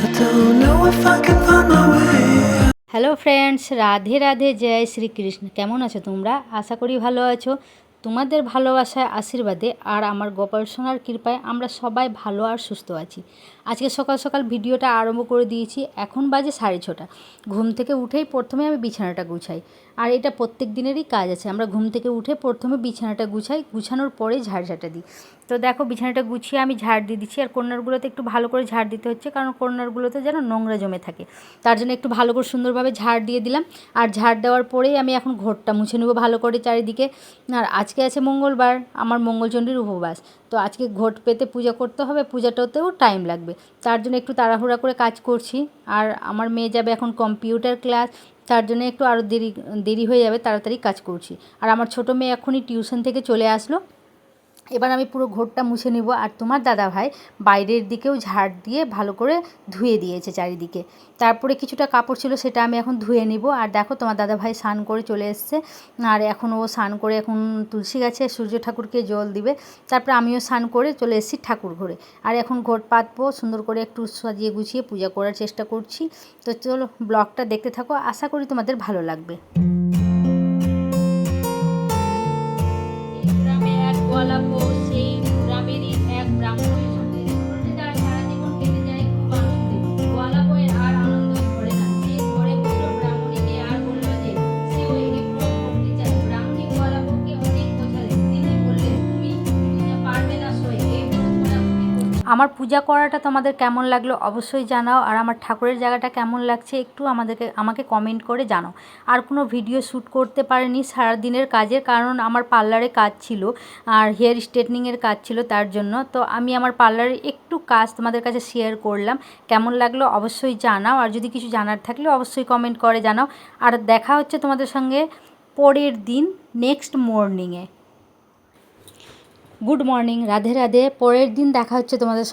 I don't know if I can find my way. Hello friends, Radhe Radhe, জয় শ্রীকৃষ্ণ। কেমন আছো তোমরা? আশা করি ভালো আছো। তোমাদের ভালোবাসায়, আশীর্বাদে আর আমার গোপাল সোনার কৃপায় আমরা সবাই ভালো আর সুস্থ আছি। আজকে সকাল সকাল ভিডিওটা আরম্ভ করে দিয়েছি। এখন বাজে 6:30। ঘুম থেকে উঠেই প্রথমে আমি বিছানাটা গুছাই, আর এটা প্রত্যেক দিনেরই কাজ আছে। আমরা ঘুম থেকে উঠে প্রথমে বিছানাটা গুছাই, গুছানোর পরেই ঝাড়ঝাঁটা দিই। তো দেখো, বিছানাটা গুছিয়ে আমি ঝাড় দিয়ে দিচ্ছি। আর কর্নারগুলোতে একটু ভালো করে ঝাড় দিতে হচ্ছে, কারণ কর্নারগুলোতে যেন নোংরা জমে থাকে, তার জন্য একটু ভালো করে সুন্দরভাবে ঝাড় দিয়ে দিলাম। আর ঝাড় দেওয়ার পরেই আমি এখন ঘরটা মুছে নেবো ভালো করে চারিদিকে। আর আজকে আছে মঙ্গলবার, আমার মঙ্গলচণ্ডীর উপবাস। তো আজকে ঘট পেতে পূজা করতে হবে, পূজাটাতেও টাইম লাগবে, তার জন্য একটু তাড়াহুড়া করে কাজ করছি। আর আমার মেয়ে যাবে এখন কম্পিউটার ক্লাস, তার জন্য একটু আরও দেরি হয়ে যাবে, তাড়াতাড়ি কাজ করছি। আর আমার ছোটো মেয়ে এখনই টিউশন থেকে চলে আসলো। এবার আমি পুরো ঘরটা মুছে নেব। আর তোমার দাদা ভাই বাইরের দিকেও ঝাড় দিয়ে ভালো করে ধুয়ে দিয়েছে চারিদিকে। তারপরে কিছুটা কাপড় ছিল, সেটা আমি এখন ধুয়ে নিব। আর দেখো, তোমার দাদা ভাই স্নান করে চলে এসছে। আর এখন ও স্নান করে এখন তুলসী গাছে সূর্য ঠাকুরকে জল দিবে। তারপরে আমিও স্নান করে চলে এসেছি ঠাকুর ঘরে। আর এখন ঘট পাতবো, সুন্দর করে একটু সাজিয়ে গুছিয়ে পূজা করার চেষ্টা করছি। তো চলো, ব্লগটা দেখতে থাকো, আশা করি তোমাদের ভালো লাগবে। আমার পূজা করাটা তোমাদের কেমন লাগলো অবশ্যই জানাও। আর আমার ঠাকুরের জায়গাটা কেমন লাগছে একটু আমাকে কমেন্ট করে জানাও। আর কোনো ভিডিও শ্যুট করতে পারিনি সারাদিনের কাজের, কারণ আমার পার্লারে কাজ ছিল আর হেয়ার স্ট্রেটনিংয়ের কাজ ছিল, তার জন্য। তো আমি আমার পার্লারে একটু কাজ তোমাদের কাছে শেয়ার করলাম। কেমন লাগলো অবশ্যই জানাও, আর যদি কিছু জানার থাকলে অবশ্যই কমেন্ট করে জানাও। আর দেখা হচ্ছে তোমাদের সঙ্গে পরের দিন, নেক্সট মর্নিংয়ে। Good morning, Radhe Radhe. পরের দিন দেখা হচ্ছে তোমাদের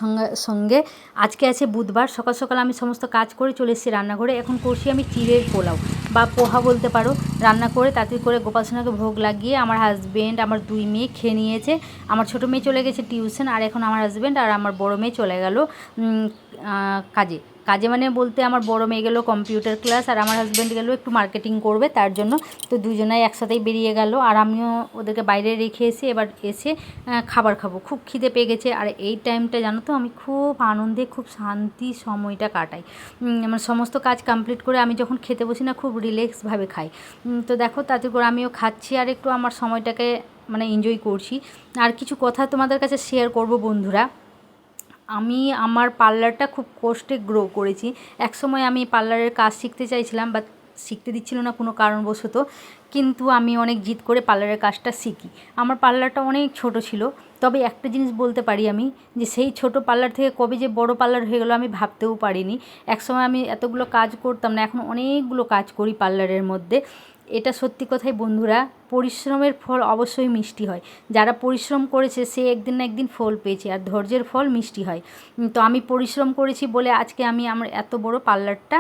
সঙ্গে। আজকে আছে বুধবার। সকাল সকাল আমি সমস্ত কাজ করে চলে এসেছি রান্নাঘরে। এখন করছি আমি চিড়ের পোলাও বা পোহা বলতে পারো। রান্না করে তাড়াতাড়ি করে গোপাল সোনাকে ভোগ লাগিয়ে আমার হাজব্যান্ড, আমার 2 মেয়ে খেয়ে নিয়েছে। আমার ছোটো মেয়ে চলে গেছে টিউশন, আর এখন আমার হাজব্যান্ড আর আমার বড় মেয়ে চলে গেল কাজে। মানে বলতে আমার বড় মেয়ে গেলো কম্পিউটার ক্লাস, আর আমার হাজব্যান্ড গেলো একটু মার্কেটিং করবে, তার জন্য। তো দুজনাই একসাথেই বেরিয়ে গেল, আর আমিও ওদেরকে বাইরে রেখে এসে এবার এসে খাবার খাবো। খুব খিদে পেয়ে গেছে। আর এই টাইমটা জানো তো, আমি খুব আনন্দে, খুব শান্তি সময়টা কাটাই। আমার সমস্ত কাজ কমপ্লিট করে আমি যখন খেতে বসি না, খুব রিল্যাক্সভাবে খাই। তো দেখো, তাতে করে আমিও খাচ্ছি আর একটু আমার সময়টাকে এনজয় করছি। আর কিছু কথা তোমাদের কাছে শেয়ার করব বন্ধুরা। আমি আমার পার্লারটা খুব কষ্টে গ্রো করেছি। একসময় আমি পার্লারের কাজ শিখতে চাইছিলাম, বাট শিখতে দিচ্ছিল না কোনো কারণবশত, কিন্তু আমি অনেক জিদ করে পার্লারের কাজটা শিখি। আমার পার্লারটা অনেক ছোট ছিল, তবে একটা জিনিস বলতে পারি আমি, যে সেই ছোট পার্লার থেকে কবে যে বড় পার্লার হয়ে গেলো আমি ভাবতেও পারিনি। একসময় আমি এতগুলো কাজ করতাম না, এখন অনেকগুলো কাজ করি পার্লারের মধ্যে। এটা সত্যি কথাই বন্ধুরা, পরিশ্রমের ফল অবশ্যই মিষ্টি হয়। যারা পরিশ্রম করেছে সে একদিন না একদিন ফল পেয়েছে, আর ধৈর্যের ফল মিষ্টি হয়। তো আমি পরিশ্রম করেছি বলে আজকে আমি আমার এত বড় পার্লারটা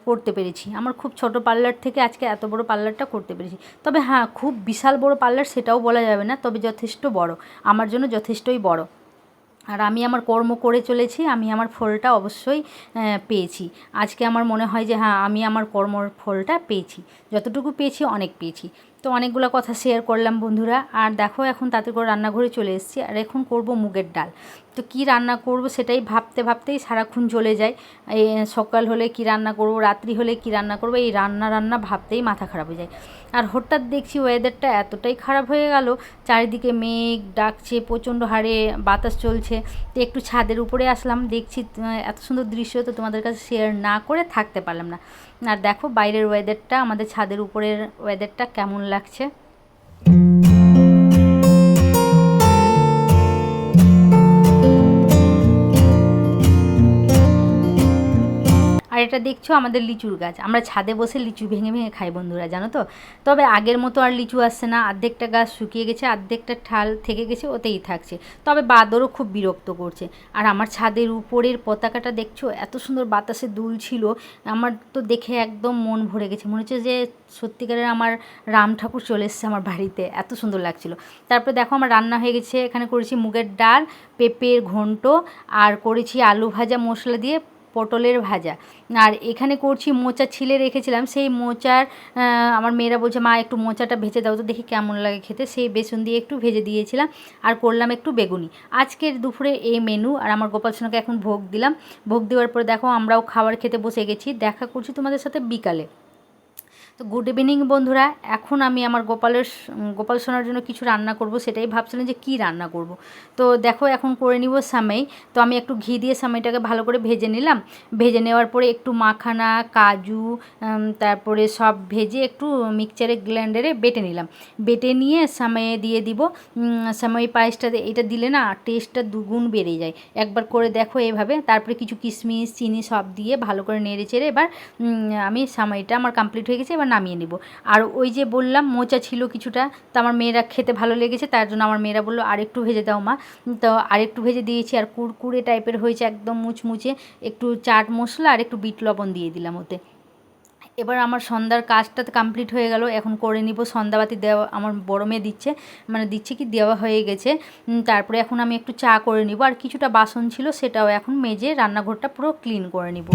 করতে পেরেছি। আমার খুব ছোট পার্লার থেকে আজকে এত বড় পার্লারটা করতে পেরেছি। তবে হ্যাঁ, খুব বিশাল বড় পার্লার সেটাও বলা যাবে না, তবে যথেষ্ট বড়, আমার জন্য যথেষ্টই বড়। আর আমি আমার কর্ম করে চলেছি, আমি আমার ফলটা অবশ্যই পেয়েছি। আজকে আমার মনে হয় যে হ্যাঁ, আমি আমার কর্মর ফলটা পেয়েছি। যতটুকু পেয়েছি অনেক পেয়েছি। তো অনেকগুলো কথা শেয়ার করলাম বন্ধুরা। আর দেখো, এখন তাতে করে রান্নাঘরে চলে এসেছি, আর এখন করব মুগের ডাল। তো কি রান্না করব সেটাই ভাবতেই সারাক্ষণ চলে যায়। এই সকাল হলে কি রান্না করব, রাত্রি হলে কি রান্না করব, এই রান্না ভাবতেই মাথা খারাপ হয়ে যায়। আর হঠাৎ দেখছি ওয়েদারটা এতটাই খারাপ হয়ে গেল, চারিদিকে মেঘ ডাকছে, প্রচণ্ড হারে বাতাস চলছে। তো একটু ছাদের উপরে আসলাম, দেখছি এত সুন্দর দৃশ্য, তো তোমাদের কাছে শেয়ার না করে থাকতে পারলাম না। আর দেখো বাইরের ওয়েদারটা, আমাদের ছাদের উপরের ওয়েদারটা কেমন লাগছে। আর এটা দেখছো আমাদের লিচুর গাছ, আমরা ছাদে বসে লিচু ভেঙে ভেঙে খাই বন্ধুরা, জানো তো। তবে আগের মতো আর লিচু আসছে না, অর্ধেকটা গাছ শুকিয়ে গেছে, অর্ধেকটা ঠাল থেকে গেছে, ওতেই থাকছে। তবে বাদরও খুব বিরক্ত করছে। আর আমার ছাদের উপরের পতাকাটা দেখছো, এত সুন্দর বাতাসে দুলছিল, আমার তো দেখে একদম মন ভরে গেছে, মনে হচ্ছে যে সত্যিকারের আমার রাম ঠাকুর চলে এসেছে আমার বাড়িতে, এত সুন্দর লাগছিল। তারপরে দেখো আমার রান্না হয়ে গেছে, এখানে করেছি মুগের ডাল, পেঁপের ঘন্ট, আর করেছি আলু ভাজা মশলা দিয়ে, পটলের ভাজা। আর এখানে করছি মোচা ছিলে রেখেছিলাম, সেই মোচার আমার মেয়েরা বলছে মা একটু মোচাটা ভেজে দাও তো দেখি কেমন লাগে খেতে, সেই বেসন দিয়ে একটু ভেজে দিয়েছিলাম। আর করলাম একটু বেগুনি। আজকের দুপুরে এই মেনু। আর আমার গোপাল সোনাকে এখন ভোগ দিলাম। ভোগ দেওয়ার পরে দেখো আমরাও খাবার খেতে বসে গেছি। দেখা করছি তোমাদের সাথে বিকালে। তো গুড ইভিনিং বন্ধুরা। এখন আমি আমার গোপাল সোনার জন্য কিছু রান্না করব, সেটাই ভাবছিলাম যে কি রান্না করব। তো দেখো এখন করে নিব সামেই। তো আমি একটু ঘি দিয়ে সামেইটাকে ভালো করে ভেজে নিলাম। ভেজে নেওয়ার পরে একটু মাখানা, কাজু, তারপরে সব ভেজে একটু মিক্সচারে গ্রাইন্ডারে বেটে নিলাম। বেটে নিয়ে সামেয়ে দিয়ে দিব। সামেই পায়েসটা এটা দিলে না টেস্টটা দুগুণ বেড়ে যায়। একবার করে দেখো এভাবে। তারপরে কিছু কিশমিশ, চিনি সব দিয়ে ভালো করে নেড়ে চেড়ে এবার আমি সামেইটা আমার কমপ্লিট হয়ে গেছে, এবার নামিয়ে নেব। আর ওই যে বললাম মোচা ছিল কিছুটা, তো আমার মেয়েরা খেতে ভালো লেগেছে, তার জন্য আমার মেয়েরা বললো আরেকটু ভেজে দাও মা। তো আরেকটু ভেজে দিয়েছি। আর কুরকুরে টাইপের হয়েছে একদম মুচমুচে। একটু চাট মশলা আর একটু বিট লবণ দিয়ে দিলাম ওতে। এবার আমার সন্ধ্যার কাজটা কমপ্লিট হয়ে গেল। এখন করে নিব সন্ধ্যাবাতি দেওয়া, আমার বড় মেয়ে দিচ্ছে, মানে দিচ্ছে কি দেওয়া হয়ে গেছে। তারপরে এখন আমি একটু চা করে নিব। আর কিছুটা বাসন ছিল সেটাও এখন মেজে রান্নাঘরটা পুরো ক্লিন করে নিব।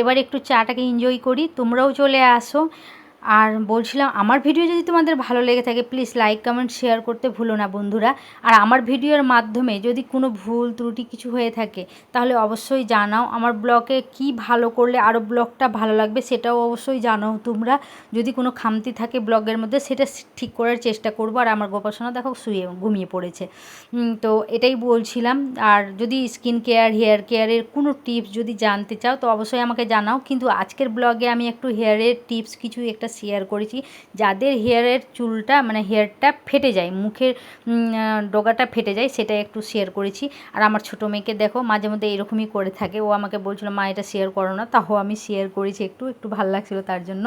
এবার একটু চাটাকে এনজয় করি, তোমরাও চলে আসো। আর বলছিলাম আমার ভিডিও যদি তোমাদের ভালো লেগে থাকে প্লিজ লাইক কমেন্ট শেয়ার করতে ভুলো না বন্ধুরা। আর আমার ভিডিওর মাধ্যমে যদি কোনো ভুল ত্রুটি কিছু হয়ে থাকে তাহলে অবশ্যই জানাও। আমার ব্লগে কি ভালো করলে আরও ব্লগটা ভালো লাগবে সেটাও অবশ্যই জানাও তোমরা। যদি কোনো খামতি থাকে ব্লগের মধ্যে সেটা ঠিক করার চেষ্টা করব। আর আমার গোপাসনা দেখো ঘুমিয়ে পড়েছে। তো এটাই বলছিলাম। আর যদি স্কিন কেয়ার, হেয়ার কেয়ারের কোনো টিপস যদি জানতে চাও তো অবশ্যই আমাকে জানাও। কিন্তু আজকের ব্লগে আমি একটু হেয়ারের টিপস কিছু একটা শেয়ার করেছি। যাদের হেয়ারের চুলটা মানে হেয়ারটা ফেটে যায়, মুখের ডগাটা ফেটে যায়, সেটা একটু শেয়ার করেছি। আর আমার ছোটো মেয়েকে দেখো মাঝে মধ্যে এরকমই করে থাকে, ও আমাকে বলছিল মা এটা শেয়ার করো না, তাও আমি শেয়ার করেছি, একটু ভালো লাগছিলো তার জন্য।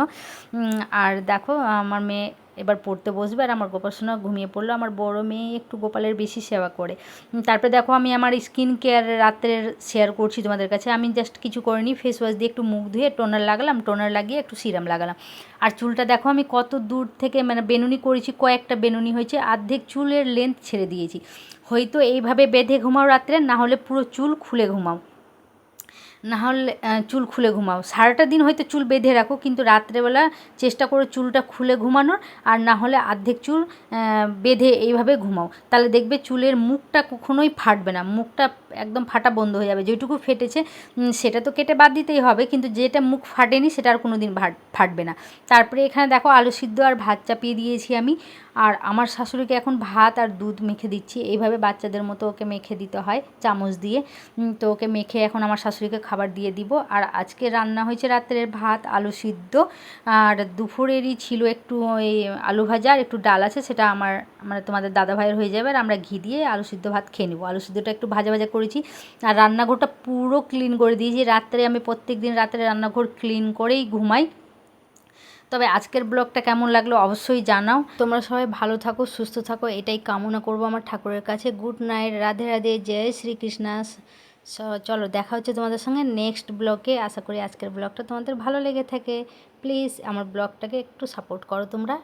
আর দেখো আমার মেয়ে এবার পড়তে বসবে। আর আমার গোপালসোনা ঘুমিয়ে পড়লো। আমার বড় মেয়ে একটু গোপালের বেশি সেবা করে। তারপরে দেখো আমি আমার স্কিন কেয়ার রাত্রের শেয়ার করছি তোমাদের কাছে। আমি জাস্ট কিছু করিনি, ফেস ওয়াশ দিয়ে একটু মুখ ধুয়ে টোনার লাগালাম, টোনার লাগিয়ে একটু সিরাম লাগালাম। আর চুলটা দেখো আমি কত দূর থেকে মানে বেনুনি করেছি, কয়েকটা বেনুনি হয়েছে, অর্ধেক চুলের লেন্থ ছেড়ে দিয়েছি। হয়তো এইভাবে বেঁধে ঘুমাও রাত্রে, না হলে পুরো চুল খুলে ঘুমাও, চুল খুলে ঘুমাও। সারাটা দিন হয়তো চুল বেঁধে রাখো, কিন্তু রাত্রেবেলা চেষ্টা করো চুলটা খুলে ঘুমানোর। আর না হলে অর্ধেক চুল বেঁধে এইভাবে ঘুমাও, তাহলে দেখবে চুলের মুখটা কখনোই ফাটবে না, মুখটা একদম ফাটা বন্ধ হয়ে যাবে। যেটুকু ফেটেছে সেটা তো কেটে বাদ দিতেই হবে, কিন্তু যেটা মুখ ফাটেনি সেটা আর কোনো দিন ফাটবে না। তারপরে এখানে দেখো আলু সিদ্ধ আর ভাত চাপিয়ে দিয়েছি আমি। আর আমার শাশুড়িকে এখন ভাত আর দুধ মেখে দিচ্ছি, এইভাবে বাচ্চাদের মতো ওকে মেখে দিতে হয় চামচ দিয়ে। তো ওকে মেখে এখন আমার শাশুড়িকে খাবার দিয়ে দিব। আর আজকে রান্না হয়েছে রাত্রের ভাত, আলু সিদ্ধ, আর দুপুরেরই ছিল একটু ওই আলু ভাজা আর একটু ডাল আছে, সেটা আমার মানে তোমাদের দাদা ভাইয়ের হয়ে যাবে। আর আমরা ঘি দিয়ে আলু সিদ্ধ ভাত খেয়ে নেবো। আলু সিদ্ধটা একটু ভাজা ভাজা করেছি। আর রান্নাঘরটা পুরো ক্লিন করে দিয়েছি। রাত্রে আমি প্রত্যেক দিন রাত্রে রান্নাঘর ক্লিন করেই ঘুমাই। তবে আজকের ব্লগটা কেমন লাগলো অবশ্যই জানাও। তোমরা সবাই ভালো থাকো, সুস্থ থাকো, এটাই কামনা করবো আমার ঠাকুরের কাছে। গুড নাইট, রাধে রাধে, জয় শ্রীকৃষ্ণ। চলো দেখা হচ্ছে তোমাদের সঙ্গে নেক্সট ব্লগে। আশা করি আজকের ব্লগটা তোমাদের ভালো লেগে থাকে। প্লিজ আমার ব্লগটাকে একটু সাপোর্ট করো তোমরা।